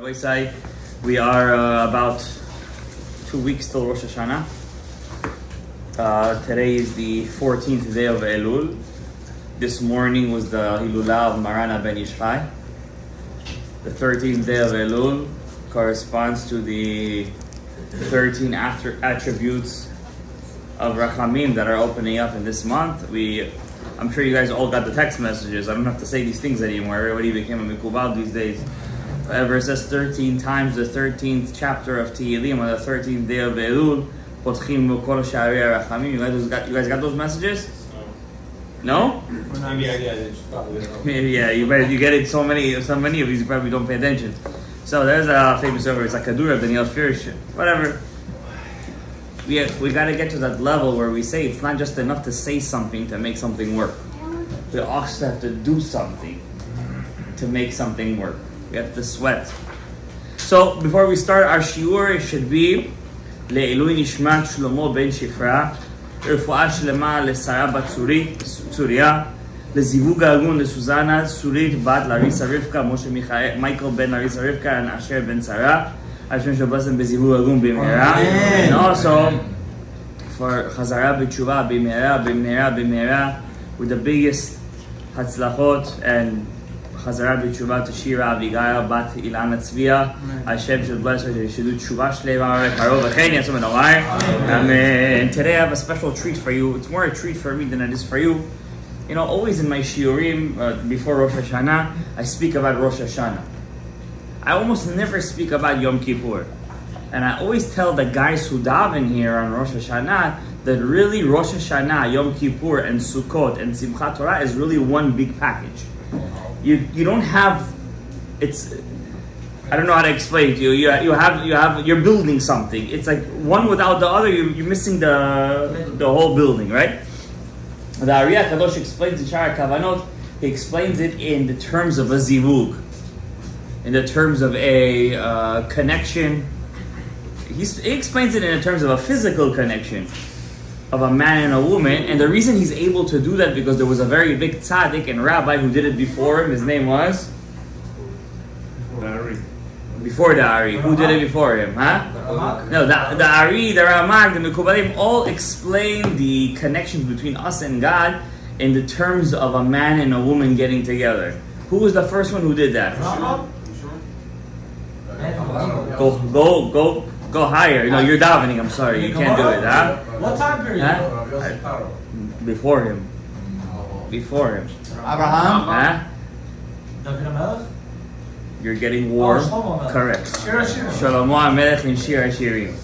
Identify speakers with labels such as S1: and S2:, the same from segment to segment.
S1: Rabbi Sai. We are about 2 weeks till Rosh Hashanah. Today is the 14th day of Elul. This morning was the Hilulah of Marana Ben Yishchai. The 13th day of Elul corresponds to the 13 attributes of Rachamim that are opening up in this month. I'm sure you guys all got the text messages. I don't have to say these things anymore. Everybody became a Mikubal these days. Whenever it says 13 times the 13th chapter of Tehillim on the 13th day of Elul, Potchim Kol Sha'arei Rachamim. You guys got those messages? No?
S2: Maybe I did.
S1: Maybe, yeah. You get it so many of these, you probably don't pay attention. So there's a famous over. It's like Kadura, Daniel Firish. Whatever. We got to get to that level where we say it's not just enough to say something to make something work. We also have to do something to make something work. We have to sweat. So before we start our shiur, it should be Le'ilui Nishmat Shlomo Ben Shifra, Refuah Shlema LeSara Bat Tzuria, LeZivug Agun LeSuzana Tzurit Bat Larisa Rivka, Moshe Michael Ben Larisa Rivka, and Asher Ben Sarah. And also for Chazara B'Tshuva B'Mehera with the biggest Hatzlachot and Chazara B'Tshuva to Shira Abigail Bat Ilana Tzvia. Hashem should bless her. They should do Tshuva Shleva Karov Acheni Yatzom Adonai. Amen. Today I have a special treat for you. It's more a treat for me than it is for you. You know, always in my shiurim before Rosh Hashanah, I speak about Rosh Hashanah. I almost never speak about Yom Kippur. And I always tell the guys who daven here on Rosh Hashanah that really Rosh Hashanah, Yom Kippur, and Sukkot, and Simchat Torah is really one big package. You don't have, it's, I don't know how to explain it to you. You're building something. It's like one without the other, you're missing the whole building, right? The Ariyah Kadosh explains in Shara Kavanot, he explains it in the terms of a zivug. In the terms of a connection. He explains it in the terms of a physical connection of a man and a woman. And the reason he's able to do that because there was a very big tzaddik and rabbi who did it before him. His name was? Before the Ari. Who did it before him? Huh? No, the Ari, the Ramak, the Mekubalim all explain the connections between us and God in the terms of a man and a woman getting together. Who was the first one who did that? Go higher. No, you're davening. I'm sorry, you can't do it. Huh?
S2: What time period?
S1: Huh? Before him.
S2: Abraham?
S1: Huh? You're getting warm. Correct. Shlomo HaMelech and Shir HaShirim.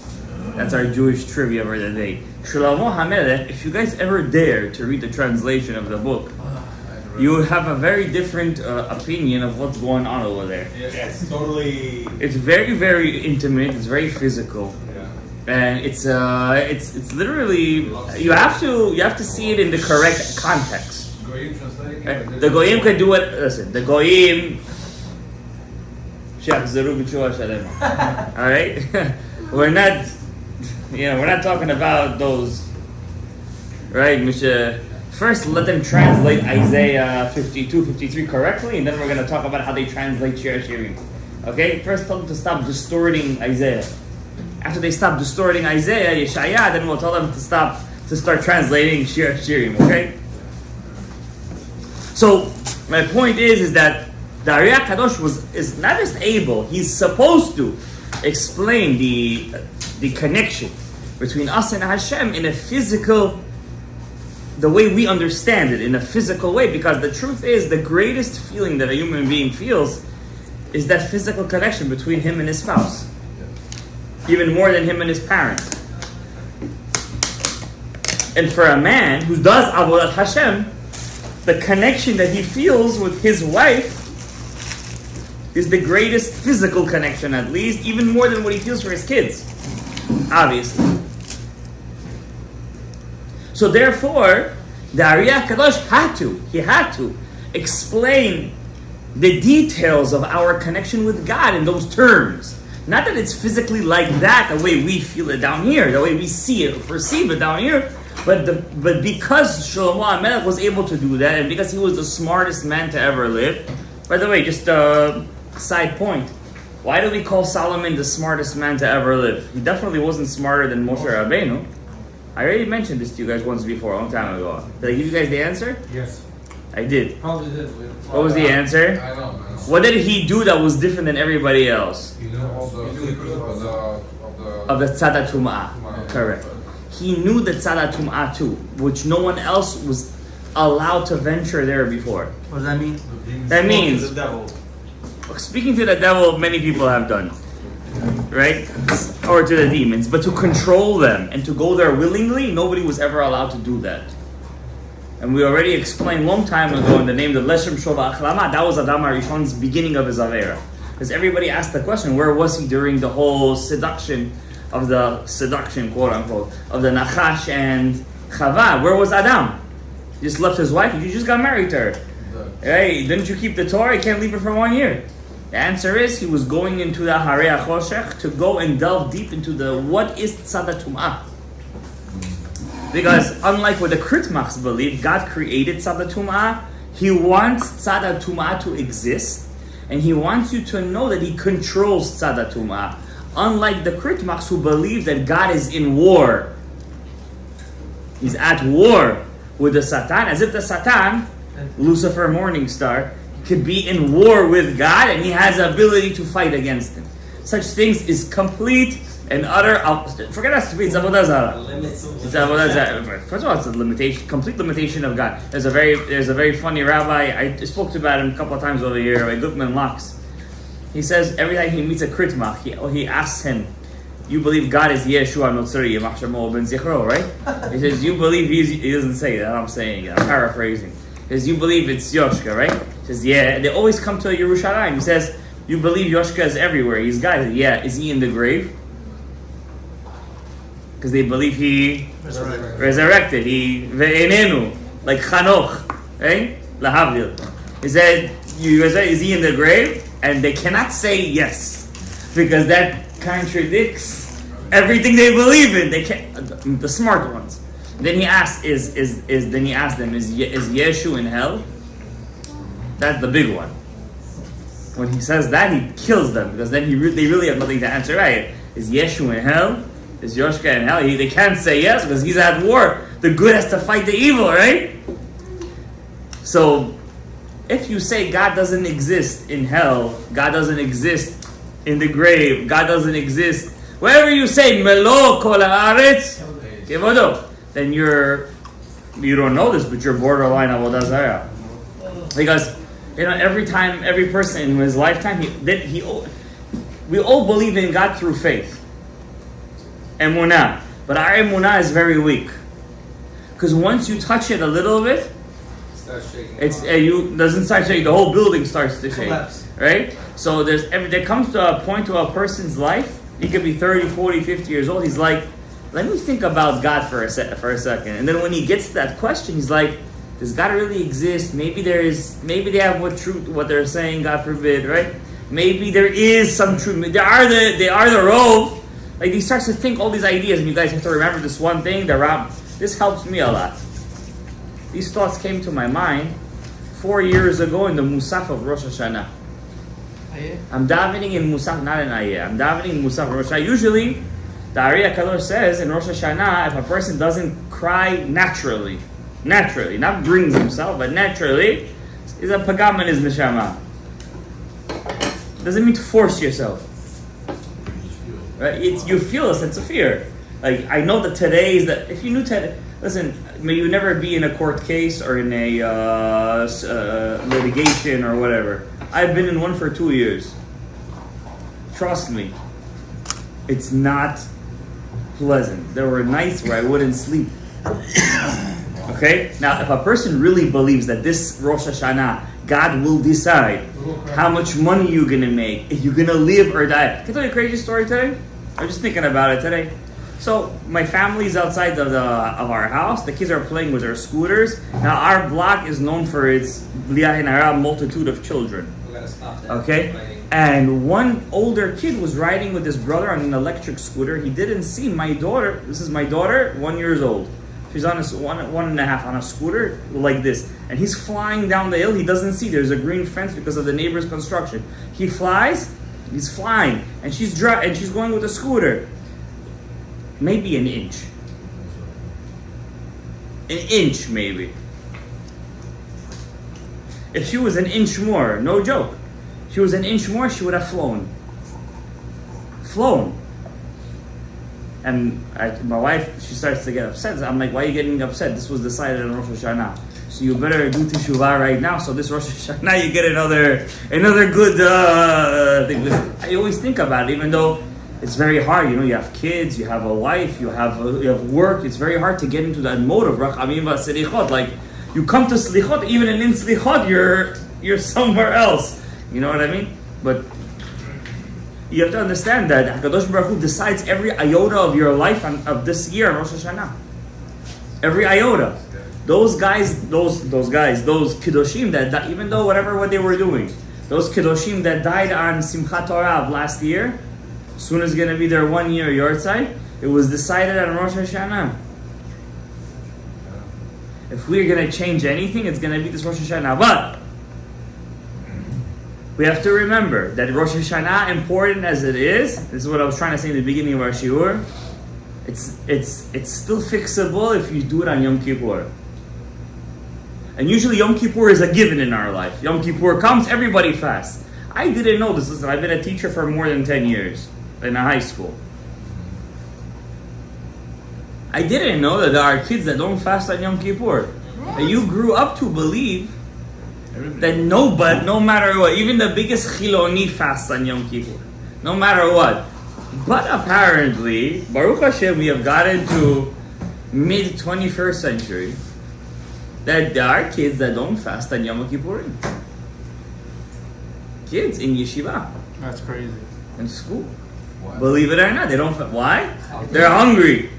S1: That's our Jewish trivia for the day. Shlomo HaMelech, if you guys ever dare to read the translation of the book, you have a very different opinion of what's going on over there.
S2: Yes, totally.
S1: It's very, very intimate. It's very physical, and it's literally you have to see it in the correct context. The goyim can do it. Listen, the goyim. All right, we're not talking about those, right, Misha? First, let them translate Isaiah 52, 53 correctly, and then we're going to talk about how they translate Shir HaShirim. Okay? First, tell them to stop distorting Isaiah. After they stop distorting Isaiah, Yeshaya, then we'll tell them to start translating Shir HaShirim. Okay? So, my point is that the Ariyah Kadosh is not just able, he's supposed to explain the connection between us and Hashem in a physical, the way we understand it, in a physical way, because the truth is the greatest feeling that a human being feels is that physical connection between him and his spouse, even more than him and his parents. And for a man who does Avodat Hashem, the connection that he feels with his wife is the greatest physical connection, at least, even more than what he feels for his kids, obviously. So therefore, the Ariyah Kadosh had to explain the details of our connection with God in those terms. Not that it's physically like that, the way we feel it down here, the way we see it, perceive it down here, but because Shlomo HaMelech was able to do that, and because he was the smartest man to ever live. By the way, just a side point, Why do we call Solomon the smartest man to ever live? He definitely wasn't smarter than Moshe Rabbeinu. I already mentioned this to you guys once before, a long time ago. Did I give you guys the answer?
S3: Yes.
S1: I did.
S3: Probably did.
S1: What was the answer?
S4: I know, man.
S1: What did he do that was different than everybody else?
S4: You know all the secrets
S1: Of the Tzad Tum'ah. Correct. He knew the Tzad Tum'ah too, which no one else was allowed to venture there before.
S3: What does that mean?
S1: That means,
S2: The devil.
S1: speaking to the devil, many people have done, right? Or to the demons, but to control them and to go there willingly, nobody was ever allowed to do that. And we already explained long time ago in the name of Leshem Shova Achlama, that was Adam HaRishon's beginning of his Avera. Because everybody asked the question, where was he during the whole seduction, quote unquote, of the Nachash and Chava? Where was Adam? He just left his wife, you just got married to her. Hey, didn't you keep the Torah? You can't leave it for 1 year. The answer is he was going into the Harei HaChoshech to go and delve deep into the what is Tzad Tum'ah. Because unlike what the Kritmachs believe, God created Tzad Tum'ah. He wants Tzad Tum'ah to exist, and He wants you to know that He controls Tzad Tum'ah. Unlike the Kritmachs who believe that God is in war. He's at war with the Satan, as if the Satan, Lucifer, morning star, could be in war with God and he has the ability to fight against him. Such things is complete and utter. Forget us to be. It's Avodah Zarah. It's Avodah Zarah. First of all, it's a limitation, complete limitation of God. There's a very funny rabbi. I spoke about him a couple of times over here. Rabbi Gutman Locks. He says every time he meets a Kritmach, he asks him, "You believe God is Yeshua Notzari Yemach Shemo Ben Zichro, right?" He says, "You believe he doesn't say that. I'm saying it. I'm paraphrasing. He says, "You believe it's Yoshka, right?" He says, "Yeah." And they always come to Yerushalayim. He says, "You believe Yoshka is everywhere. He's God." He says, "Yeah." Is he in the grave? Because they believe he resurrected. He ve'enenu, like Chanoch, right? Lahavdil. He said, "Is he in the grave?" And they cannot say yes, because that contradicts everything they believe in. They can't. The smart ones. Then he asked, Then he asked them, "Is Yeshu in hell?" That's the big one. When he says that, he kills them, because then they really have nothing to answer. Right? Is Yeshu in hell? Is Yoshka in hell? They can't say yes because he's at war. The good has to fight the evil, right? So, if you say God doesn't exist in hell, God doesn't exist in the grave, God doesn't exist, wherever you say Melo Kol Haaretz Kevodo, then you don't know this, but you're borderline Avodah Zarah. Because every person in his lifetime, we all believe in God through faith. Emunah. But our emunah is very weak. Because once you touch it a little bit, doesn't start shaking. The whole building starts to shake. Collapse. Right? So there comes to a point to a person's life, he could be 30, 40, 50 years old, he's like, let me think about God for a second. And then when he gets to that question, he's like, does God really exist? Maybe they have what they're saying, God forbid, right? Maybe there is some truth. They are the rove. Like, he starts to think all these ideas, and you guys have to remember this one thing, this helps me a lot. These thoughts came to my mind 4 years ago in the Musaf of Rosh Hashanah. I'm davening in Musaf, not in Ayeh. I'm davening in Musaf of Rosh Hashanah. Usually, the Ari HaKadosh says in Rosh Hashanah, if a person doesn't cry naturally, not brings himself, but naturally, is a pagam in his neshama. Doesn't mean to force yourself. Right? You feel a sense of fear. Like, I know that today is that, if you knew today, listen, may you never be in a court case or in a litigation or whatever. I've been in one for 2 years. Trust me, it's not pleasant. There were nights where I wouldn't sleep. Okay? Now, if a person really believes that this Rosh Hashanah, God will decide how much money you're going to make, if you're going to live or die. Can I tell you a crazy story today? I was just thinking about it today. So, my family's outside of our house. The kids are playing with their scooters. Now, our block is known for its multitude of children. Okay? And one older kid was riding with his brother on an electric scooter. He didn't see my daughter. This is my daughter, 1 year old. She's on one and a half on a scooter like this. And he's flying down the hill. He doesn't see. There's a green fence because of the neighbor's construction. He flies. He's flying, and she's going with a scooter. Maybe an inch. An inch, maybe. If she was an inch more, no joke. She was an inch more, she would have flown. And my wife, she starts to get upset. I'm like, why are you getting upset? This was decided on Rosh Hashanah. So you better do Teshuvah right now. So this Rosh Hashanah, you get another good thing. Listen, I always think about it, even though it's very hard. You have kids, you have a wife, you have work. It's very hard to get into that mode of Rachamim v'Selichot. Like, you come to Slichot, even in Slichot, you're somewhere else. You know what I mean? But you have to understand that HaKadosh Baruch Hu decides every iota of your life of this year, Rosh Hashanah. Every iota. Those Kiddushim that even though what they were doing, those Kiddushim that died on Simchat Torah of last year, soon is going to be their 1 year Yortzeit. It was decided on Rosh Hashanah. If we're going to change anything, it's going to be this Rosh Hashanah. But we have to remember that Rosh Hashanah, important as it is, this is what I was trying to say in the beginning of our shiur, it's still fixable if you do it on Yom Kippur. And usually Yom Kippur is a given in our life. Yom Kippur comes, everybody fasts. I didn't know this. Listen, I've been a teacher for more than 10 years in a high school. I didn't know that there are kids that don't fast on Yom Kippur. And you grew up to believe that no matter what, even the biggest Chiloni fasts on Yom Kippur. No matter what. But apparently, Baruch Hashem, we have gotten to mid-21st century that there are kids that don't fast on Yom Kippurim. Kids in yeshiva.
S3: That's crazy.
S1: In school. Wow. Believe it or not, they don't fast. Why? They're hungry.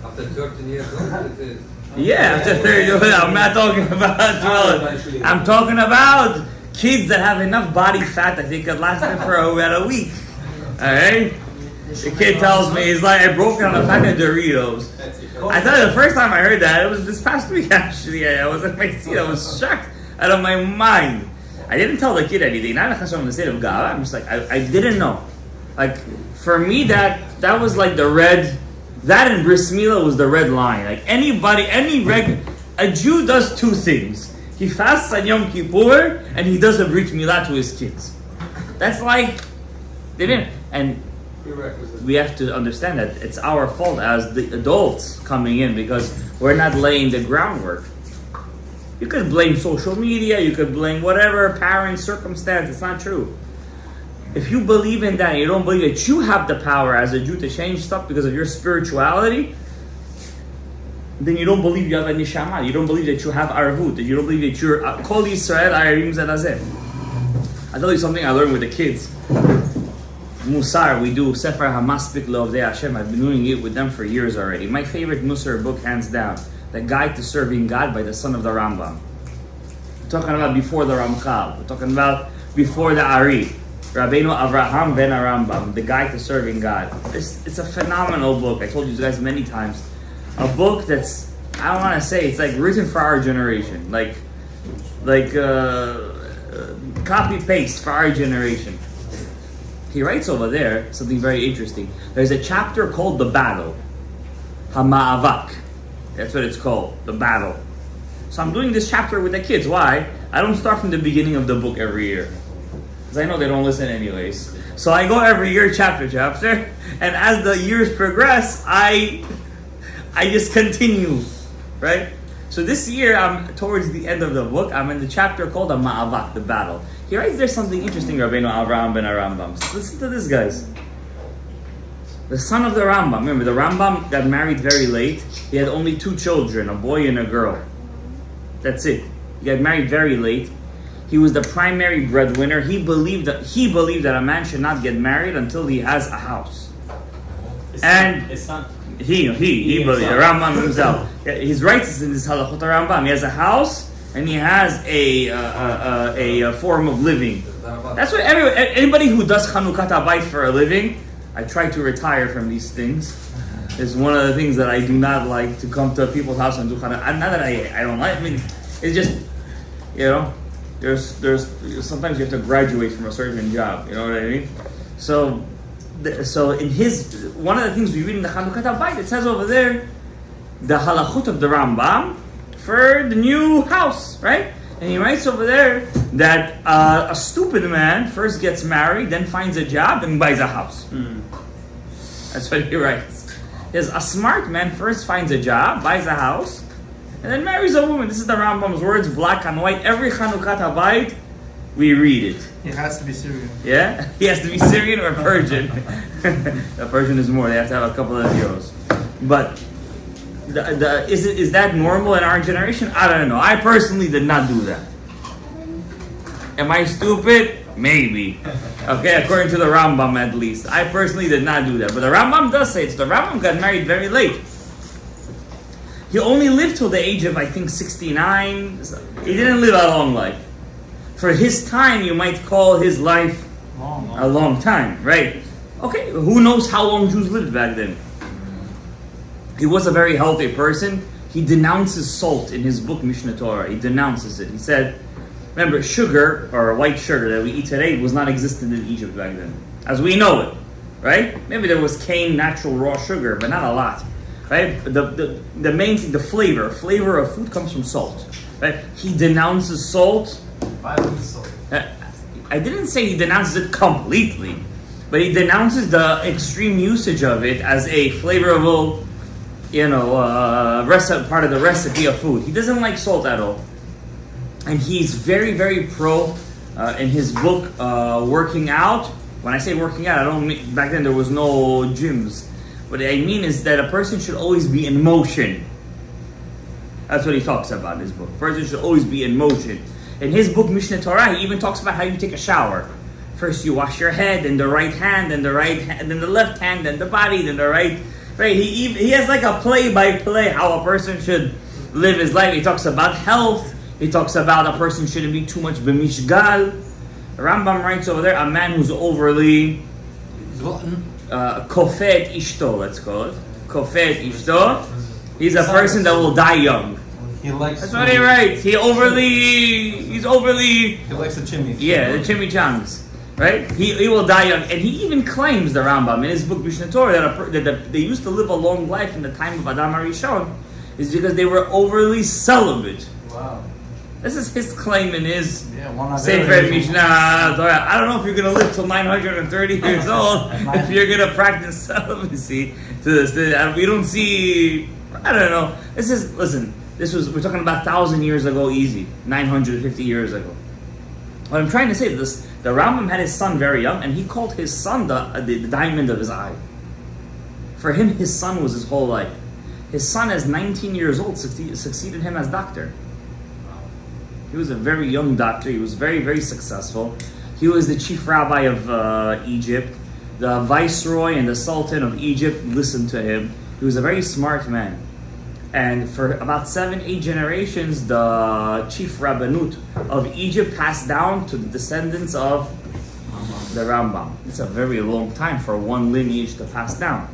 S4: After 13 years old, it is.
S1: Yeah, after 30 years old. I'm not talking about 12. I'm talking about kids that have enough body fat that they could last them for about a week. Alright? The kid tells me, he's like, I broke down a pack of Doritos. I tell you, the first time I heard that, it was this past week actually. I was in my seat, I was shocked out of my mind. I didn't tell the kid anything, not in the state of God. I'm just like, I didn't know. Like, for me, that was like the red, that and Bris Milah was the red line. Like, a Jew does two things. He fasts on Yom Kippur, and he does a Brit Milah to his kids. That's like, they didn't, and we have to understand that it's our fault as the adults coming in because we're not laying the groundwork. You could blame social media, you could blame whatever, parents, circumstance, it's not true. If you believe in that and you don't believe that you have the power as a Jew to change stuff because of your spirituality, then you don't believe you have a neshama, you don't believe that you have arvut, that you don't believe that you're Kol Yisrael Ayarim Zedazeh. I'll tell you something I learned with the kids. Musar, we do Sefer HaMaspik L'Ovdei Hashem. I've been doing it with them for years already. My favorite Musar book, hands down, The Guide to Serving God by the son of the Rambam. We're talking about before the Ramchal. We're talking about before the Ari. Rabbeinu Avraham ben Rambam, The Guide to Serving God. It's a phenomenal book. I told you guys many times. A book that's, I don't want to say, it's like written for our generation. Like copy-paste for our generation. He writes over there something very interesting. There's a chapter called The Battle. Hama'avak. That's what it's called. The Battle. So I'm doing this chapter with the kids. Why? I don't start from the beginning of the book every year. Because I know they don't listen anyways. So I go every year chapter. And as the years progress, I just continue. Right? So this year, I'm towards the end of the book. I'm in the chapter called the Ma'avak, the Battle. He writes there's something interesting, Rabbeinu Avraham ben Rambam. Listen to this, guys. The son of the Rambam. Remember, the Rambam got married very late. He had only 2 children, a boy and a girl. That's it. He got married very late. He was the primary breadwinner. He believed that a man should not get married until he has a house. His son. He believed, the Rambam himself. His writes in this Halachot Rambam. He has a house and he has a form of living. That's what anybody who does Chanukat Habayit for a living, I try to retire from these things. It's one of the things that I do not like, to come to people's house and do Chanukat. Not that I don't like. I mean, it's just, there's sometimes you have to graduate from a certain job. You know what I mean? So in his, one of the things we read in the Chanukah Bayit, it says over there, the halachot of the Rambam for the new house, right? And he writes over there that a stupid man first gets married, then finds a job, then buys a house. That's what he writes. There's a smart man first finds a job, buys a house, and then marries a woman. This is the Rambam's words, black and white. Every Chanukah Bayit, we read it.
S3: He has to be Syrian.
S1: Yeah? He has to be Syrian or Persian. The Persian is more. They have to have a couple of zeros. But is that normal in our generation? I don't know. I personally did not do that. Am I stupid? Maybe. Okay, according to the Rambam at least. I personally did not do that. But the Rambam does say it. So the Rambam got married very late. He only lived till the age of, I think, 69. He didn't live a long life. For his time, you might call his life a long time, right? Okay, who knows how long Jews lived back then? He was a very healthy person. He denounces salt in his book Mishneh Torah. He denounces it. He said, remember, sugar, or white sugar that we eat today, was not existent in Egypt back then, as we know it, right? Maybe there was cane, natural raw sugar, but not a lot, right? The main thing, the flavor of food comes from salt, right? He denounces salt. I didn't say he denounces it completely, but he denounces the extreme usage of it as a flavorful, part of the recipe of food. He doesn't like salt at all. And he's very, very pro in his book, working out. When I say working out, I don't mean, back then there was no gyms. What I mean is that a person should always be in motion. That's what he talks about in his book. A person should always be in motion. In his book, Mishneh Torah, he even talks about how you take a shower. First you wash your head, then the right hand, then the right hand, then the left hand, then the body, then the right. Right? He has like a play-by-play how a person should live his life. He talks about health. He talks about a person shouldn't be too much b'mishgal. The Rambam writes over there, a man who's overly kofet ishto, let's call it. Kofet ishto. He's a person that will die young.
S3: He likes.
S1: That's what he writes. He's overly.
S3: He likes the chimney.
S1: Yeah, the chimichangas. Right? He will die young. And he even claims, the Rambam, in his book Mishneh Torah, that they used to live a long life in the time of Adam HaRishon is because they were overly celibate.
S3: Wow.
S1: This is his claim in his
S3: one
S1: Sefer Mishnah Torah. I don't know if you're going to live till 930 years old if you're going to practice celibacy to this. We don't see. I don't know. We're talking about 1,000 years ago, easy. 950 years ago. What I'm trying to say is the Rambam had his son very young, and he called his son the diamond of his eye. For him, his son was his whole life. His son, as 19 years old, succeeded him as doctor. He was a very young doctor. He was very, very successful. He was the chief rabbi of Egypt. The viceroy and the sultan of Egypt listened to him. He was a very smart man. And for about 7-8 generations, the chief rabbinut of Egypt passed down to the descendants of the Rambam. It's a very long time for one lineage to pass down,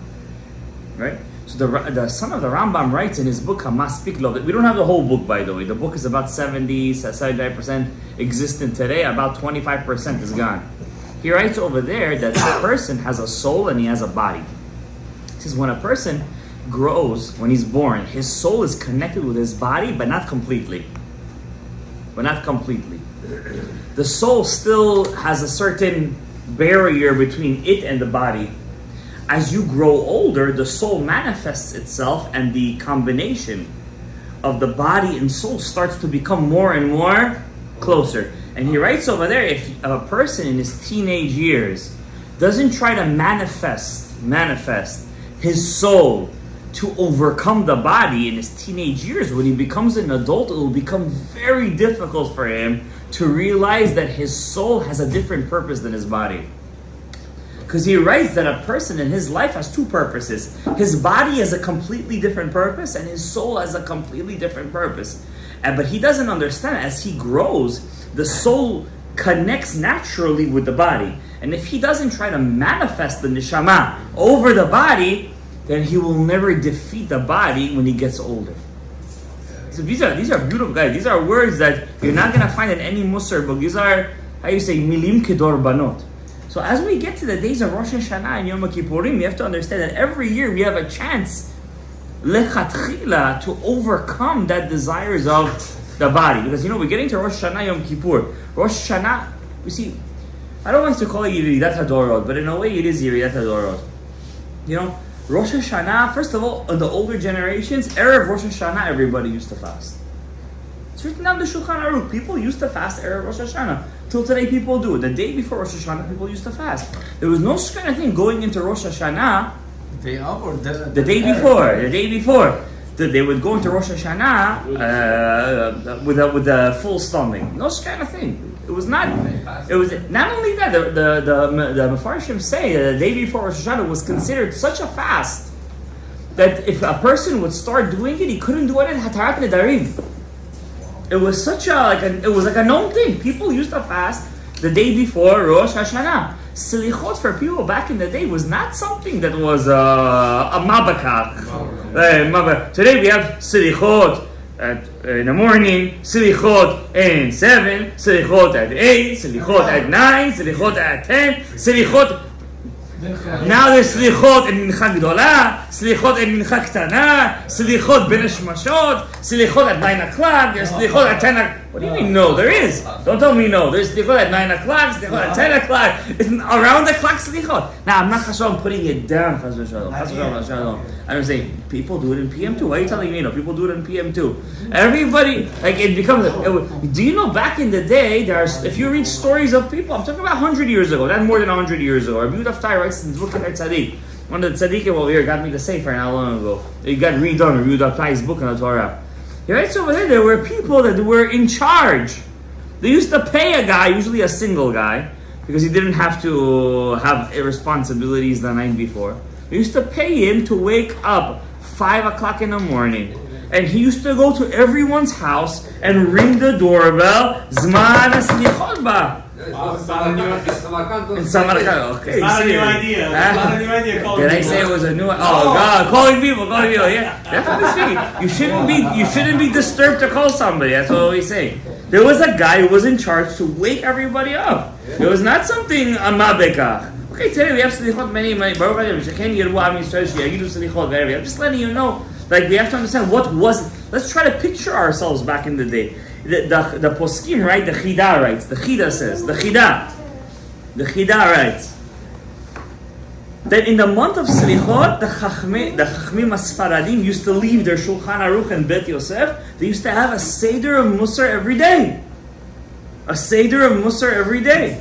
S1: right? So the son of the Rambam writes in his book, Hamaspik Lo. We don't have the whole book, by the way. The book is about 75% existent today. About 25% is gone. He writes over there that a person has a soul and he has a body. He says when a person grows, when he's born, his soul is connected with his body, but not completely. The soul still has a certain barrier between it and the body. As you grow older, the soul manifests itself, and the combination of the body and soul starts to become more and more closer. And he writes over there, if a person in his teenage years doesn't try to manifest his soul to overcome the body in his teenage years, when he becomes an adult, it will become very difficult for him to realize that his soul has a different purpose than his body. Because he writes that a person in his life has two purposes. His body has a completely different purpose, and his soul has a completely different purpose. But he doesn't understand, as he grows, the soul connects naturally with the body. And if he doesn't try to manifest the neshama over the body, then he will never defeat the body when he gets older. So these are beautiful guys. These are words that you're not going to find in any Musar book. These are, how you say, milim kedorbanot. So as we get to the days of Rosh Hashanah and Yom Kippurim, we have to understand that every year we have a chance, lechatchila, to overcome that desires of the body. Because we're getting to Rosh Hashanah, Yom Kippur. Rosh Hashanah, you see, I don't like to call it Yeridat HaDorot, but in a way it is Yeridat HaDorot. Rosh Hashanah, first of all, in the older generations, Erev Rosh Hashanah, everybody used to fast. It's written down the Shulchan Aruch. People used to fast Erev Rosh Hashanah. Till today, people do it. The day before Rosh Hashanah, people used to fast. There was no kind of thing going into Rosh Hashanah.
S3: Day of or
S1: the day before. The day before. They would go into Rosh Hashanah with a full stomach. No kind of thing. It was not. It was not only that. The Mefarshim say that the day before Rosh Hashanah was considered such a fast that if a person would start doing it, he couldn't do it in Hatarat Nedarim. It was such it was like a known thing. People used to fast the day before Rosh Hashanah. Selichot for people back in the day was not something that was a mabakach. Today we have selichot in the morning, selichot in 7, selichot at 8, selichot at 9, selichot at 10, selichot. Now there's slichot in mincha gdola, slichot in mincha ktana, slichot ben hashmashot, slichot at 9 o'clock, there's slichot at 10 o'clock. What do you mean no? There is. Don't tell me no. There's slichot at 9 o'clock, slichot at 10 o'clock. It's around the clock slichot. Now I'm not putting it down, chas v'shalom. I'm saying people do it in PM too. Why are you telling me no? People do it in PM too. Everybody, it becomes. Do you know back in the day, if you read stories of people, I'm talking about 100 years ago, not more than 100 years ago. Rabbi Yehuda Ftai writes in his book in Tzaddik. One of the tzaddikim over here got me the sefer not long ago. It got redone. Rabbi Yehuda Ftai's book on the Torah. He writes over there were people that were in charge. They used to pay a guy, usually a single guy, because he didn't have to have responsibilities the night before. They used to pay him to wake up 5 o'clock in the morning. And he used to go to everyone's house and ring the doorbell. Zman haslichot ba. In Samarkand, okay.
S2: It's not a new idea. It's not a new idea.
S1: Did I say it was a new? Oh God, calling people. Yeah, that's what I'm speaking. You shouldn't be disturbed to call somebody. That's what we say. There was a guy who was in charge to wake everybody up. It was not something amabekach. Okay, today we have slichot many. I'm just letting you know. Like we have to understand what was it. Let's try to picture ourselves back in the day. The poskim, right? The Chida writes. The Chida says. The Chida writes that in the month of Slichot, the Chachmim Asfaradim used to leave their Shulchan Aruch and Bet Yosef. They used to have a Seder of Musar every day. A Seder of Musar every day.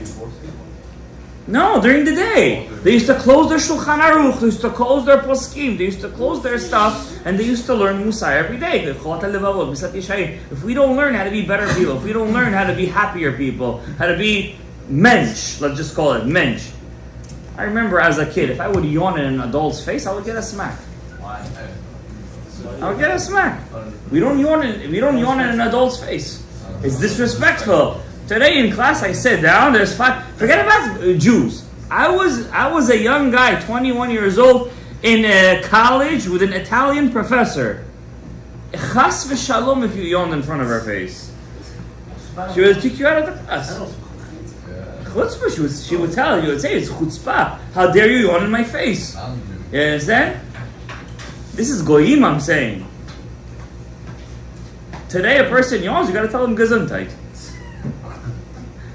S1: No, during the day. They used to close their Shulchan Aruch, they used to close their poskim, they used to close their stuff, and they used to learn Musar every day. If we don't learn how to be better people, if we don't learn how to be happier people, how to be mensch, let's just call it mensch. I remember as a kid, if I would yawn in an adult's face, I would get a smack. I would get a smack. We don't yawn in an adult's face. It's disrespectful. Today in class I sit down, there's 5, forget about Jews. I was a young guy, 21 years old, in college with an Italian professor. Chas v'shalom if you yawned in front of her face. She would kick you out of the class. Chutzpah, she would tell you, would say, it's chutzpah. How dare you yawn in my face? You understand? This is goyim, I'm saying. Today a person yawns, you gotta tell him gesundheit.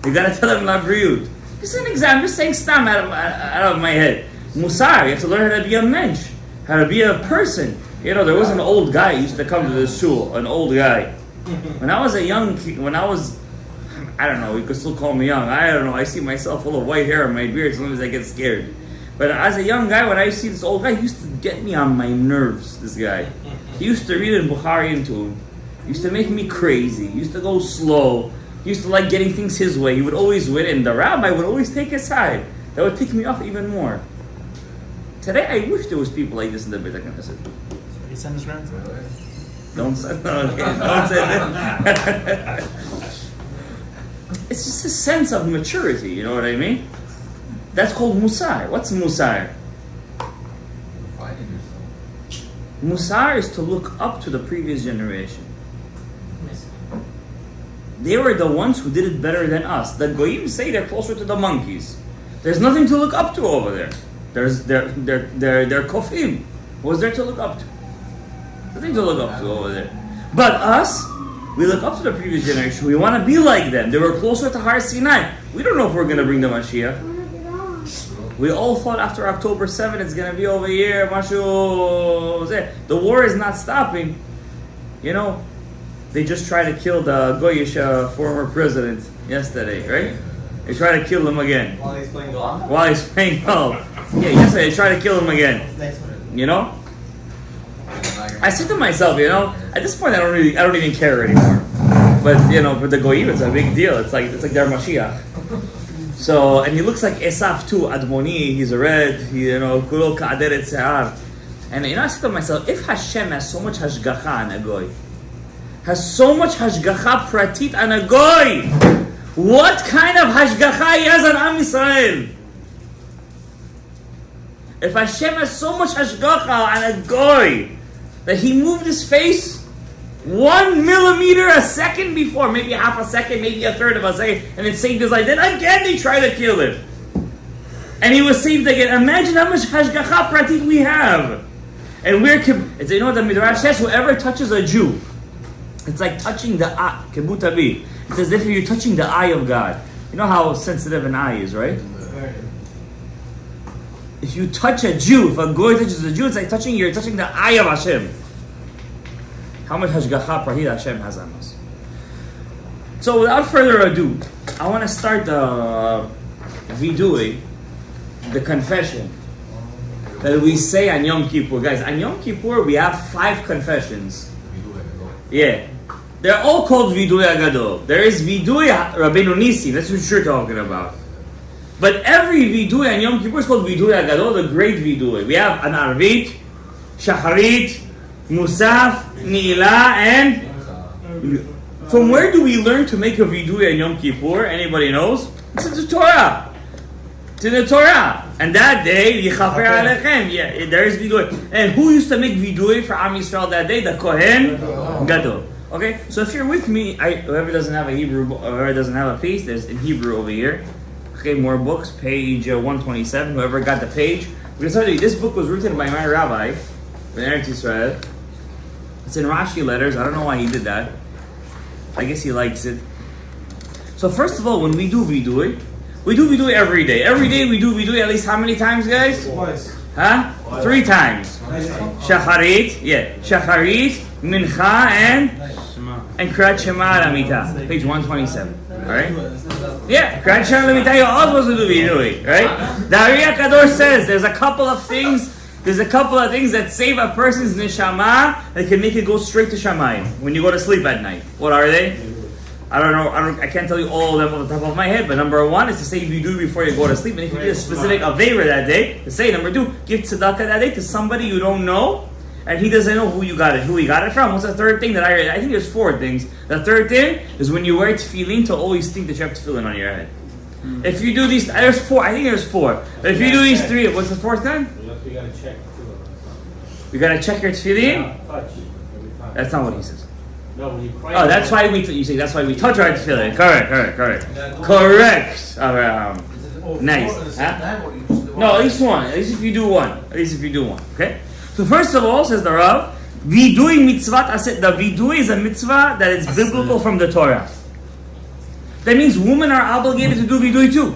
S1: You gotta tell him labriyut. This is an example. I'm just saying stam out of my head. Musar, you have to learn how to be a mensch, how to be a person. There was an old guy who used to come to this shul, an old guy. When I was a young kid, I don't know, you could still call me young. I don't know, I see myself full of white hair and my beard, sometimes I get scared. But as a young guy, when I see this old guy, he used to get me on my nerves, this guy. He used to read in Bukhari to him. He used to make me crazy. He used to go slow. He used to like getting things his way. He would always win, and the rabbi would always take his side. That would tick me off even more. Today, I wish there was people like this in the Beit HaKnesset.
S3: He sent his friends.
S1: Don't say that. It's just a sense of maturity, you know what I mean? That's called musar. What's musar? Musar is to look up to the previous generation. They were the ones who did it better than us. The goyim say they're closer to the monkeys. There's nothing to look up to over there. They're kofim. What's there to look up to? Nothing to look up to over there. But us, we look up to the previous generation. We want to be like them. They were closer to Har Sinai. We don't know if we're going to bring the Mashiach. We all thought after October 7th it's going to be over here. The war is not stopping. You know, they just tried to kill the Goyish former president yesterday, right? They tried to kill him again.
S2: While he's playing golf?
S1: While he's playing golf. Yeah, yesterday they tried to kill him again. You know? I said to myself, you know, at this point I don't even care anymore. But you know, for the Goyim it's a big deal. It's like their Mashiach. So, and he looks like Esaf too, Admoni, he's a red, you know, Kulo Ka'aderet Se'ar. And you know, I said to myself, if Hashem has so much Hashgacha on a Goy, has so much Hashgacha Pratit on a Goy, what kind of Hashgacha he has on Am Yisrael? If Hashem has so much Hashgacha on a Goy, that he moved his face 1 millimeter a second before, maybe half a second, maybe a third of a second, and it saved his life. Then again they tried to kill him. And he was saved again. Imagine how much Hashgacha Pratit we have. And it's, you know what the Midrash says? Whoever touches a Jew, it's like touching the eye, Kebutabi. It's as if you're touching the eye of God. You know how sensitive an eye is, right? If you touch a Jew, if a Goy touches a Jew, it's like you're touching the eye of Hashem. How much Hashgacha Pratit Hashem has on us. So without further ado, I want to start the vidui, the confession that we say on Yom Kippur. Guys, on Yom Kippur we have 5 confessions. Yeah. They're all called vidui agadol. There is vidui Rabbeinu Nissi, that's what you're talking about. But every vidui on Yom Kippur is called vidui agadol, the great vidui. We have an Arvit, Shacharit, Musaf, Ni'ilah, and from where do we learn to make a vidui on Yom Kippur? Anybody knows? It's in the Torah. It's in the Torah. And that day, Yichaper Alechem. Yeah, there is vidui. And who used to make vidui for Am Yisrael that day? The Kohen Gadol. Okay, so if you're with me, whoever doesn't have a Hebrew, whoever doesn't have a piece, there's in Hebrew over here. Okay, more books, page 127. Whoever got the page. We're going to tell you, this book was written by my rabbi in Eretz Yisrael. It's in Rashi letters. I don't know why he did that. I guess he likes it. So first of all, when we do vidui every day. Every day we do vidui at least how many times, guys?
S2: Twice.
S1: Huh? 3 times. Shacharit, Shacharit, Mincha, and Kriyat Shema al Amita. Page 127. Alright? Yeah, Kriyat Shema al Amita, you're all supposed to do vidui, right? The Ari HaKadosh says there's a couple of things that save a person's neshama that can make it go straight to Shamayim when you go to sleep at night. What are they? I don't know. I can't tell you all of them off the top of my head, but number 1 is to say vidui before you go to sleep. And if you do a specific avera that day, to say number 2, give tzedakah that day to somebody you don't know, and he doesn't know who he got it from. What's the third thing that I read? I think there's 4 things. The third thing is when you wear tefillin to always think that you have tefillin on your head. If you do these, there's 4. I think there's 4. But if you do these 3, what's the 4th then?
S2: You gotta check.
S1: You gotta check your tefillin?
S2: Yeah, touch every time.
S1: That's not what he says.
S2: No, when you pray.
S1: Oh, that's why you say that's why we touch our tefillin. Correct. Nice. Huh? No, at least one. At least if you do one. Okay? So first of all, says the Rav, vidui mitzvat aset. The vidui is a mitzvah that is biblical from the Torah. That means women are obligated to do vidui too.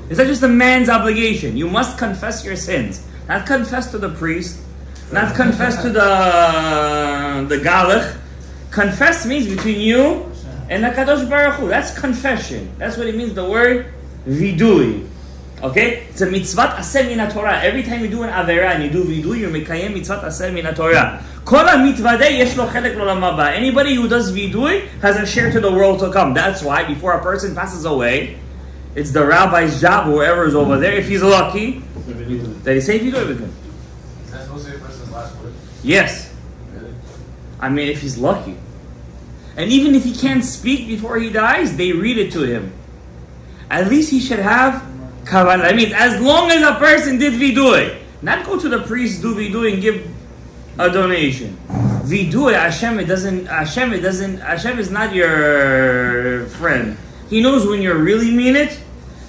S1: It's not just a man's obligation. You must confess your sins. Not confess to the priest. Not confess to the galach. Confess means between you and the Kadosh Baruch Hu. That's confession. That's what it means, the word vidui. Okay? It's a mitzvat aseh min Torah. Every time you do an avera and you do vidui, you mekayem mitzvat aseh min Torah. Kol ha-mitvadeh yesh lo chelek l'olam haba. Anybody who does vidui has a share to the world to come. That's why before a person passes away, it's the rabbi's job, whoever is over there, if he's lucky, that he say vidui with him.
S3: Is that supposed to be a person's last word?
S1: Yes.
S3: Really?
S1: I mean, if he's lucky. And even if he can't speak before he dies, they read it to him. At least he should have kavanah. That means as long as a person did vidui, not go to the priest, do vidui, and give a donation. Vidui, Hashem is not your friend. He knows when you really mean it,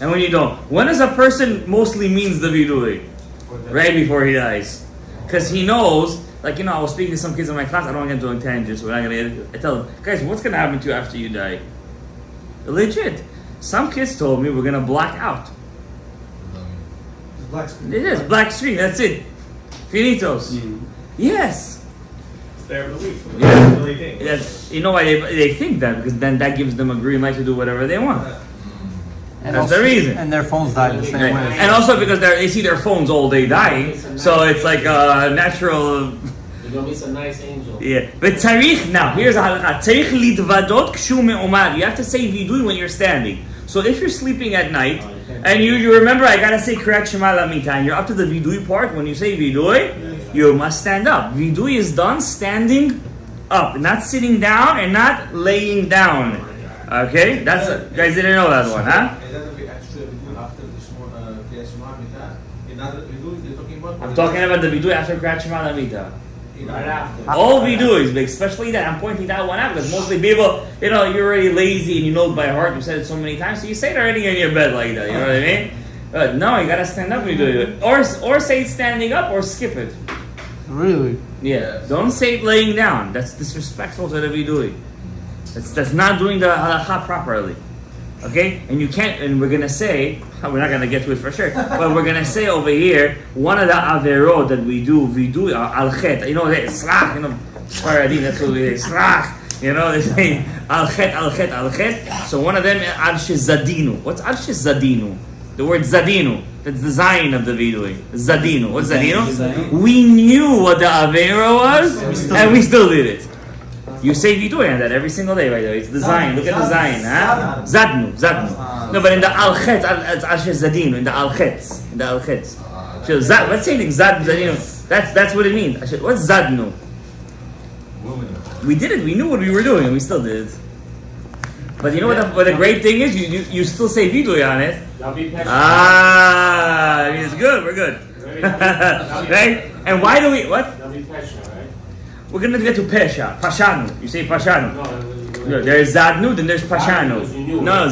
S1: and when you don't. When does a person mostly means the vidui? Right before he dies. Because he knows, like, I was speaking to some kids in my class, I don't want to get into tangents, we're not going to tell them, guys, what's going to happen to you after you die? Legit. Some kids told me we're going to black out.
S3: Black screen.
S1: It is, black screen, that's it. Finitos. Yes.
S2: It's their belief.
S1: Yeah.
S2: That's what they think.
S1: Yes. You know why they think that? Because then that gives them a green light to do whatever they want.
S5: And
S1: That's
S5: also-
S1: the reason.
S5: And their phones died the same
S1: Right.
S5: way.
S1: And also because they see their phones all day dying, so it's like a natural.
S2: You're gonna meet some nice angel.
S1: Yeah. But tzarich, now here's a halakha. Tzarich lidvadot kshu me'omar. You have to say vidui when you're standing. So if you're sleeping at night and you remember, I gotta say Kriyat Shema Lamita, and you're up to the vidui part. When you say vidui, you must stand up. Vidui is done standing up, not sitting down and not laying down. Okay, that's you guys didn't know that one, huh?
S3: And then we actually do after this one, Kriyat Shema Mita. Another we do. You're talking about.
S1: I'm talking about the vidui after Kriyat Shema Lamita.
S2: Right after.
S1: All viduis, but especially that I'm pointing that one out because mostly people, you're already lazy and you know it by heart. You said it so many times, so you say it already in your bed like that. You know what I mean? But no, you gotta stand up when you do it, or say it standing up, or skip it.
S5: Really?
S1: Yeah, don't say it laying down. That's disrespectful to the vidui. That's not doing the halakha properly. Okay, and you can't. And we're gonna say we're not gonna get to it for sure, but we're gonna say over here one of the averot that we do al chet. You know, slach. You know, Sfaradi. That's what we say. Slach. You know, they say al chet, al chet, al chet. So one of them al zadinu. What's al zadinu? The word zadinu. That's the Zion of the vidui. Zadinu. What's zadinu? We knew what the avera was, and we still did it. You say vidui on that every single day, by the way. It's the Zion. Look at the Zion, huh? Zadnu. No, but in the al-chet, it's asher zadinu. In the al-chetz. In the al-chetz. So let's say zadinu. That's what it means. What's zadnu? We did it. We knew what we were doing, and we still did it. But you know what the great thing is? You still say vidui on it.
S2: Y'all be patient.
S1: I mean, it's good. We're good. Right? And why do we, what?
S2: Y'all be patient, right?
S1: We're going to get to Pesha. Pashanu. You say Pashanu.
S2: No,
S1: There's Zadnu, then there's Pashanu. No.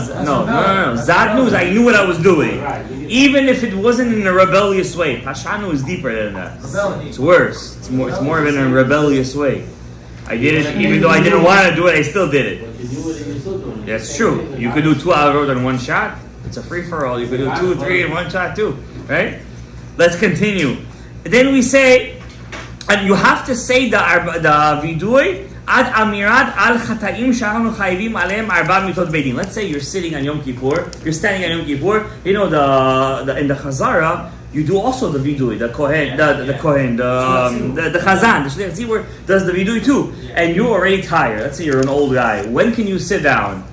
S1: Zadnu is I knew what I was doing. Even if it wasn't in a rebellious way. Pashanu is deeper than that. It's worse. It's more of in a rebellious way. I did it, even though I didn't want to do it, I still did it.
S2: But you do it and you're still doing it.
S1: That's true. You could do 2 hours in one shot. It's a free-for-all. You could do 2 or 3 in one shot too. Right? Let's continue. Then we say, and you have to say the vidui ad amirat al chataim sha'anu chayvim aleim arba mitot beidin. Let's say you're sitting on Yom Kippur, you're standing on Yom Kippur. You know the in the Chazara you do also the vidui, the kohen, the kohen, the chazan, the shliach tzibur does the vidui too. And you're already tired. Let's say you're an old guy. When can you sit down?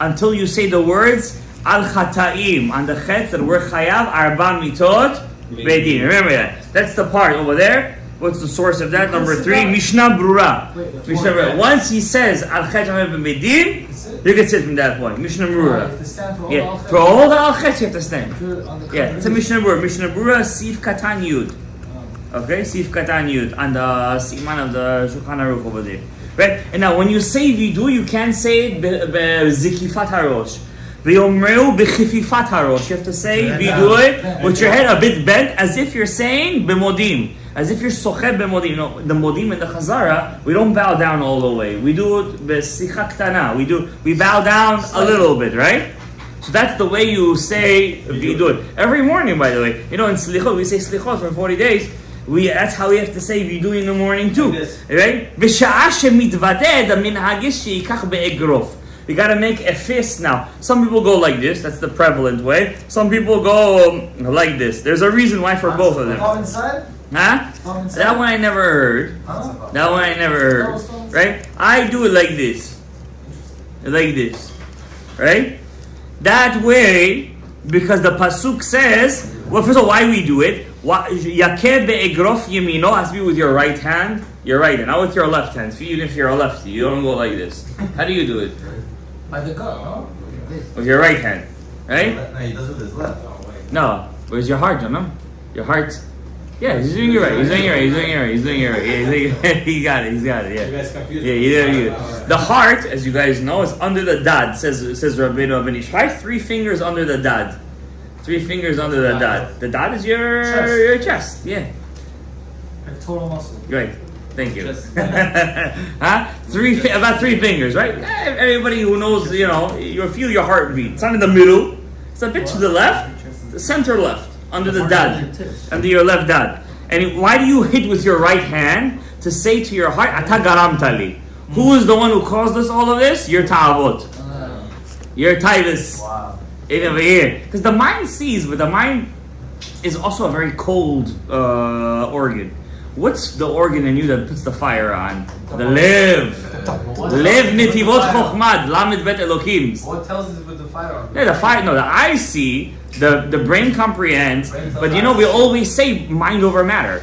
S1: Until you say the words al chataim on the chetz that we're chayav arba mitot beidin. Remember that. That's the part over there. What's the source of that? Number 3, Mishnah Brura. Mishnah Brura. Once he says Al Chet Bedin, you can sit from that point. Mishnah Brura. Yeah, for all the Al Chet you have to stand. Yeah, it's a Mishnah Brura. Mishnah Brura, Sif Katan Yud. Okay, Sif Katan Yud on the Siman of the Shulchan Aruch over there. Right? And now when you say Vidu, you can't say it Zikifat Harosh. V'yomreu b'chififat harosh. You have to say vidui with your head a bit bent, as if you're saying b'modim, as if you're sochet b'modim. You know, the modim in the Chazara, we don't bow down all the way. We do it b'sicha ktana. We bow down a little bit, right? So that's the way you say vidui. Every morning, by the way, you know, in slichot we say slichot for 40 days. That's how we have to say vidui in the morning too, right? V'sha'ah shemitvateh the minhag is sheikach be'egrof. You gotta make a fist now. Some people go like this, that's the prevalent way. Some people go like this. There's a reason why for both of them.
S6: Inside?
S1: Huh? That one I never heard. That one I never heard. Right? I do it like this. Like this. Right? That way, because the Pasuk says, well, first of all, why we do it? Yakeh be'egrof yemino has to be with your right hand. Your right hand, not with your left hand. Even if you're a lefty, you don't go like this. How do you do it?
S6: By the gut, no?
S1: With your right hand, right?
S3: No, he does it with his left.
S1: No, where's your heart, Jonah? Your heart. Yeah, he's doing it right. He's doing it right. He's doing it right. He's doing it right. Yeah, he got it. He's got it.
S2: You
S1: Yeah.
S2: guys confused
S1: Yeah,
S2: me.
S1: you did. The heart, as you guys know, is under the dad. Says Rabbeinu Ben Ishai, 3 fingers under the dad. 3 fingers under the dot. The dot is your chest. Yeah.
S6: Like total muscle.
S1: Great. Thank you. Huh? About 3 fingers, right? Everybody who knows, you feel your heartbeat. It's not in the middle. It's a bit to the left, the center left, under the dad, under your left dad. And why do you hit with your right hand to say to your heart, Ata garamtali? Who is the one who caused us all of this? Your ta'avot. Your Titus.
S5: Wow.
S1: In over here. Because the mind sees, but the mind is also a very cold organ. What's the organ in you that puts the fire on? The liv. Liv nitivot chokhmad, lamed bet elokim.
S4: What tells us with the fire on?
S1: Yeah, the fire, no, the eye see, the brain comprehends, but we always say mind over matter.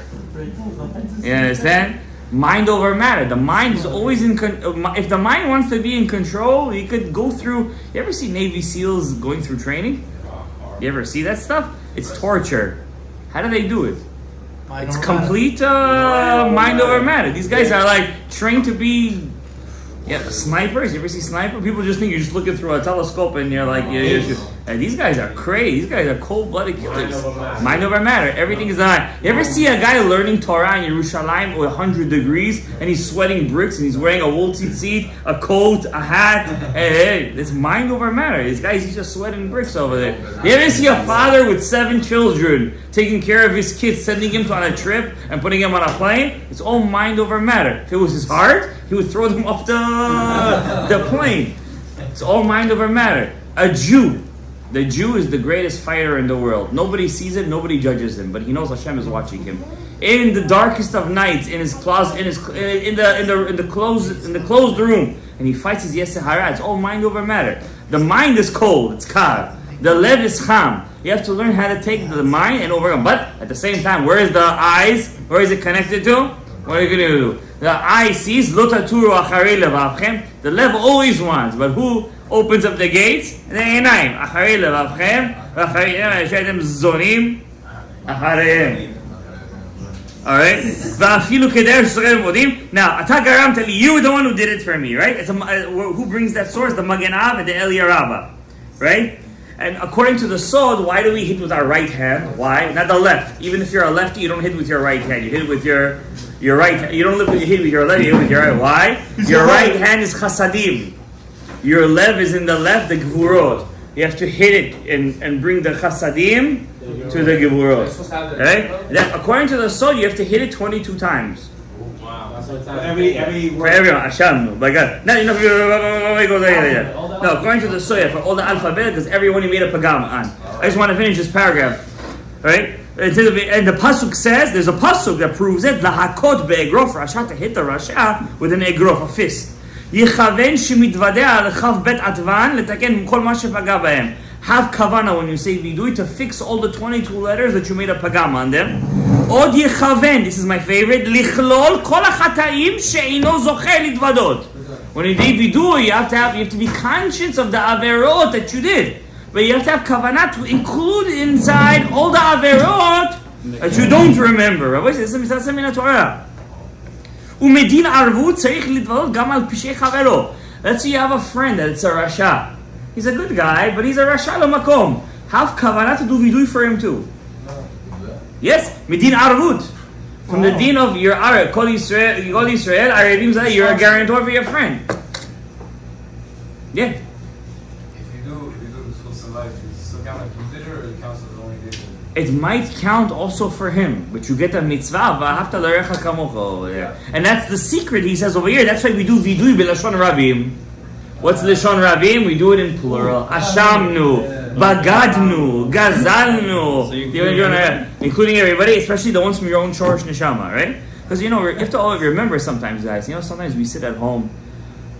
S1: You understand? Mind over matter. The mind is always if the mind wants to be in control, he could go through. You ever see Navy SEALs going through training? You ever see that stuff? It's torture. How do they do it? It's complete mind over matter. These guys are like trained to be snipers. You ever see sniper? People just think you're just looking through a telescope and you're like, these guys are crazy. These guys are cold-blooded killers. Mind over matter. Everything is on. You ever see a guy learning Torah in Yerushalayim with 100 degrees and he's sweating bricks and he's wearing a wool tzitzit, a coat, a hat? Hey, it's mind over matter. These guys, he's just sweating bricks over there. You ever see a father with 7 children taking care of his kids, sending him on a trip and putting him on a plane? It's all mind over matter. If it was his heart, he would throw them off the plane. It's all mind over matter. A Jew. The Jew is the greatest fighter in the world. Nobody sees it, nobody judges him, but he knows Hashem is watching him. In the darkest of nights, in his closet, in the closed room, and he fights his Yetzer Hara. It's all mind over matter. The mind is cold, it's kar. The lev is cham. You have to learn how to take the mind and overcome. But at the same time, where is the eyes? Where is it connected to? What are you going to do? The eye sees, lo taturu acharei levavchem. The lev always wants, but who opens up the gates? The einayim. Acharei levavchem, acharei einayim, she'etem zonim achareihem. Alright? Va'afilu keder sh'sorei vodim. Now, ata garamta li, you were the one who did it for me, right? Who brings that source? The Magen Av and the Eli Rabba. Right? And according to the Sod, why do we hit with our right hand? Why? Not the left. Even if you're a lefty, you don't hit with your right hand. You hit with your right hand. You don't hit with your left, you hit with your right. Why? Your right hand is chasadim. Your lev is in the left, the gevurot. You have to hit it and bring the chasadim to the gevurot. Right? That, according to the Sod, you have to hit it 22 times.
S2: For every
S1: everyone, Hashem, by God. No, according to the Soya, for all the alphabet, because everyone he made a pagam on. I just want to finish this paragraph. Right? And the pasuk says, there's a pasuk that proves it, lahakot be'egrof rasha, to hit the rasha with an egrof, a fist. Yichaven shemitvadeh lechav bet atvan, letaken kol ma shepaga b'hem. Have kavana when you say vidui to fix all the 22 letters that you made a pagam on them. Od yichaven, this is my favorite, lichlol kol hachataim she'ino zoche litvadot. When you do vidui, you have to be conscious of the averot that you did. But you have to have kavanah to include inside all the averot that you don't remember. Rabbi says, this is in the Torah. Umedin arvut tzarich litvadot gam al pishei chavero. Let's say you have a friend that's a rasha. He's a good guy, but he's a rasha lo makom. Have kavanah to do vidui for him too. Yes, medin arvut. From the din of your Arab, Kol Yisrael, Arabim Zayah, you're a guarantor for your friend. Yeah.
S7: If you do the full life, it's still count like you did it, or it counts as only did it?
S1: It might count also for him, but you get a mitzvah, v'ahavta l'recha kamocha over there. And that's the secret, he says over here. That's why we do vidui b'lashon rabim. What's lashon rabim? We do it in plural. Ashamnu, bagadnu, gazalnu, including everybody, especially the ones from your own shorish neshama, right? Because you have to all remember sometimes, guys. Sometimes we sit at home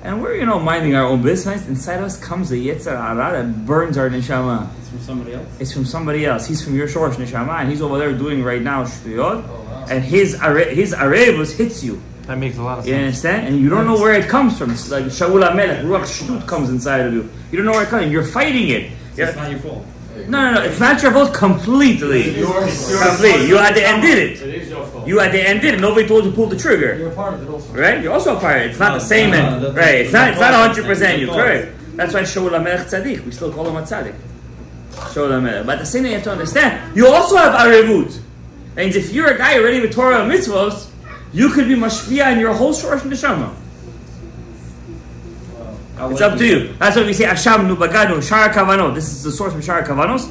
S1: and we're minding our own business. Inside us comes a yetzer hara that burns our neshama.
S2: It's from somebody else.
S1: It's from somebody else. He's from your shorish neshama, and he's over there doing right now shtuyot, and his arevus hits you.
S5: That makes a lot of sense.
S1: You understand? And you don't know where it comes from. It's like Shaul HaMelech, Ruach Shtut comes inside of you. You don't know where it comes from. You're fighting it.
S2: It's not your fault.
S1: No. It's not your fault completely. Completely. You at the end did
S2: It
S1: it.
S2: is your fault.
S1: You at the end did it. Nobody told you to pull the trigger.
S6: You're a part of it also.
S1: Right? You're also a part of it. It's not the same. Right? It's not 100% you. Correct. That's why Shaul HaMelech Tzaddik. We still call him a Tzaddik. Sholem Melech. But at the same time, you have to understand, you also have Arevut. And if you're a guy already with Torah and mitzvos, you could be mashpia in your whole shorosh neshama. It's up to you. That's why we say Ashamnu, Baganu, Shara Kavanot. This is the source from Shara Kavanos.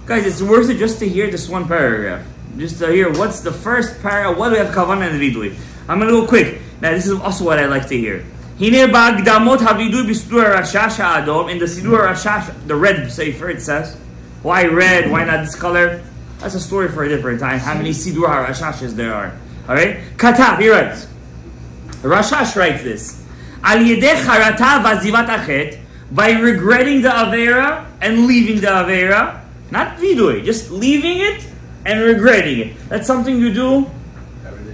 S1: Guys, it's worth it just to hear this one paragraph. Just to hear what's the first paragraph, what do we have Kavanah and Vidui. I'm going to go quick. Now this is also what I like to hear. Hine Bagdamot Havidui B'Sidur Rashash Adom. In the Sidur Rashash, the red sefer, it says. Why red? Why not this color? That's a story for a different time. How many Sidur HaRashashes there are. Alright? Katab, he writes. Rashash writes this. Al Yedeh Charata Vazivat Achet. By regretting the Avera and leaving the Avera. Not Vidui, just leaving it and regretting it. That's something you do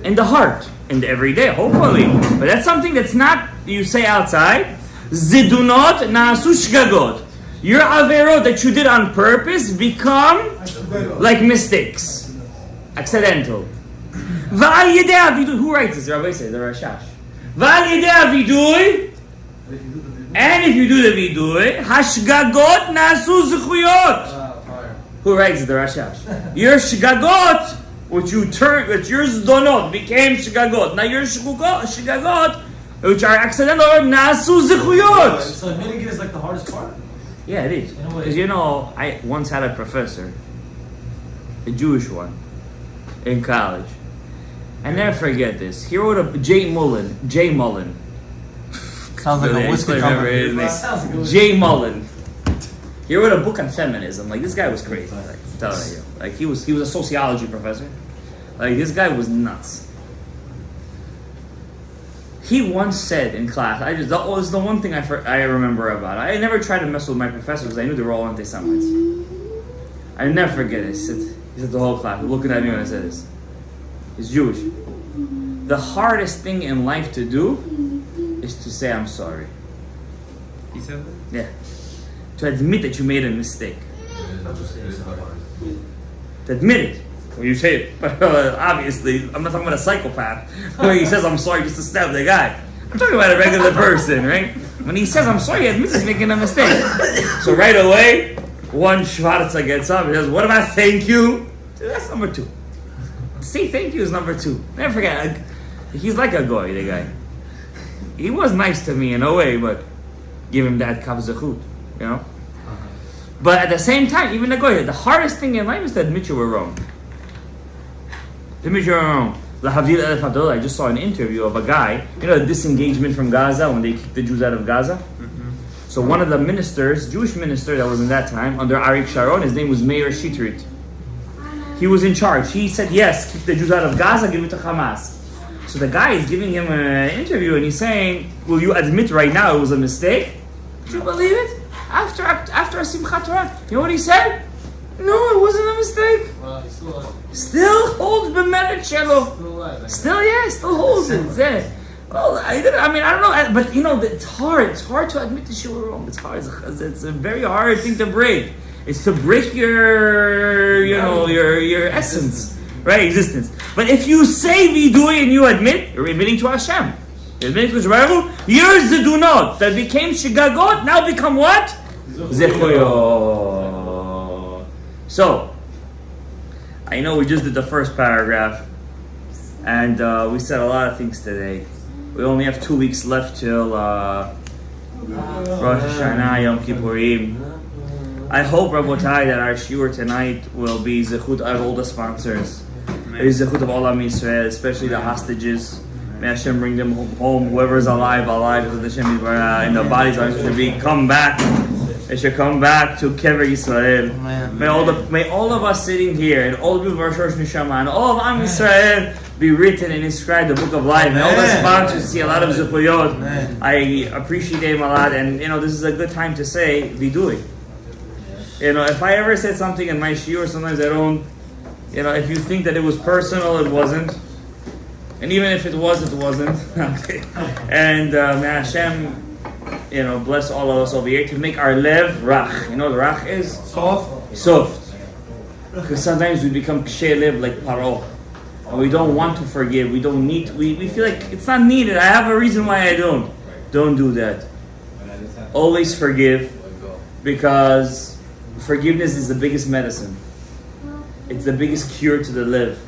S1: in the heart, in the everyday, hopefully. But that's something that's not, you say outside. Zidunot Naasu Shgagot. Your Avero that you did on purpose become like mistakes. Accidental. V'al Yedeh Vidui. Who writes this? The Rabbi says, the Rashash. V'al Yedeh Vidui. And if you do the Vidui, Hashgagot Naasu Zechuyot. Who writes the Rashash? Your shgagot, which you turned, which your zdonot became shgagot. Now your shgagot, which are accidental, nasu zechuyot.
S6: So admitting it is like the hardest part?
S1: Yeah, it is. Because I once had a professor, a Jewish one, in college. I never forget this. He wrote a J. Mullen.
S5: Sounds like a whiskey company.
S1: J. Mullen. He wrote a book on feminism. Like, this guy was crazy. Like, I'm telling you. Like, he was a sociology professor. Like, this guy was nuts. He once said in class, it's the one thing I remember about it. I never tried to mess with my professors because I knew they were all anti-Semites. I never forget it. He said the whole class, looking at me when I said this. He's Jewish. The hardest thing in life to do is to say, I'm sorry.
S2: He said that?
S1: Yeah. To admit that you made a mistake. To admit it. When you say it. But obviously, I'm not talking about a psychopath. When he says, I'm sorry just to stab the guy. I'm talking about a regular person, right? When he says, I'm sorry, he admits he's making a mistake. So right away, one Schwarzer gets up and says, what about thank you? That's number 2. To say thank you is number 2. Never forget, he's like a goy, the guy. He was nice to me in a way, but give him that kav zechut. You know? But at the same time, even the hardest thing in life is to admit you were wrong. Admit you were wrong. I just saw an interview of a guy, the disengagement from Gaza when they kicked the Jews out of Gaza. Mm-hmm. So one of the ministers, Jewish minister that was in that time, under Arik Sharon, his name was Meir Shitrit. He was in charge. He said, yes, kick the Jews out of Gaza, give it to Hamas. So the guy is giving him an interview and he's saying, will you admit right now it was a mistake? Could you believe it? After a Simchat Torah, you know what he said? No, it wasn't a mistake.
S6: Well, he's
S1: still holds b'meret shelo. Still holds it. Yeah. Well, I don't know, but it's hard. It's hard to admit that you were wrong. It's hard. It's a very hard thing to break. It's to break your essence, right? Existence. But if you say vidui and you admit, you're admitting to Hashem. Your zedunot that became shigagot now become what? Zechuyot. So, I know we just did the first paragraph, and we said a lot of things today. We only have 2 weeks left till Rosh Hashanah, Yom Kippurim. I hope, Rabotai, that our shiur tonight will be zechut of all the sponsors. Zechut of all Am Yisrael, especially the hostages. May Hashem bring them home. Whoever is alive, in the bodies should be come back. They should come back to Kever Yisrael. May all of us sitting here and all the people of Rosh Neshama and all of Am Yisrael be written and inscribed the book of life. May all the sponsors see a lot of zechuyot. I appreciate them a lot, and this is a good time to say vidui. If I ever said something in my shiur, sometimes I don't. If you think that it was personal, it wasn't. And even if it was, it wasn't. Okay. And may Hashem, bless all of us over here to make our lev rach. You know what rach is? Soft. Because sometimes we become kshe lev like Paro. And we don't want to forgive. We don't need to, we feel like it's not needed. I have a reason why I don't. Don't do that. Always forgive. Because forgiveness is the biggest medicine. It's the biggest cure to the live.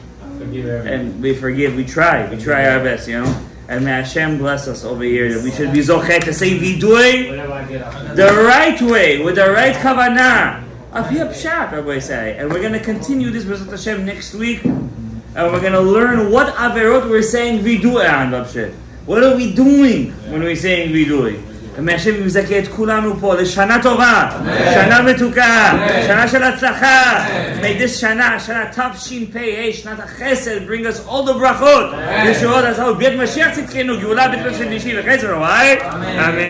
S1: And we forgive, we try our best, you know. And may Hashem bless us over here that we should be zochet to say vidui the right way, with the right kavanah. Api pshat, Rabbi say. And we're going to continue this with Hashem next week. And we're going to learn what averot we're saying vidui on, Babshet. What are we doing when we're saying vidui? ומי השם ימזכה את כולנו פה לשנה טובה, שנה מתוקה, שנה של הצלחה. May this שנה, שנה תשפ"ה, שנת החסד, bring us all the ברכות, ישועות, אז ביאת משיח צדקנו, גאולה בית שלישי וחסד, right? אמן.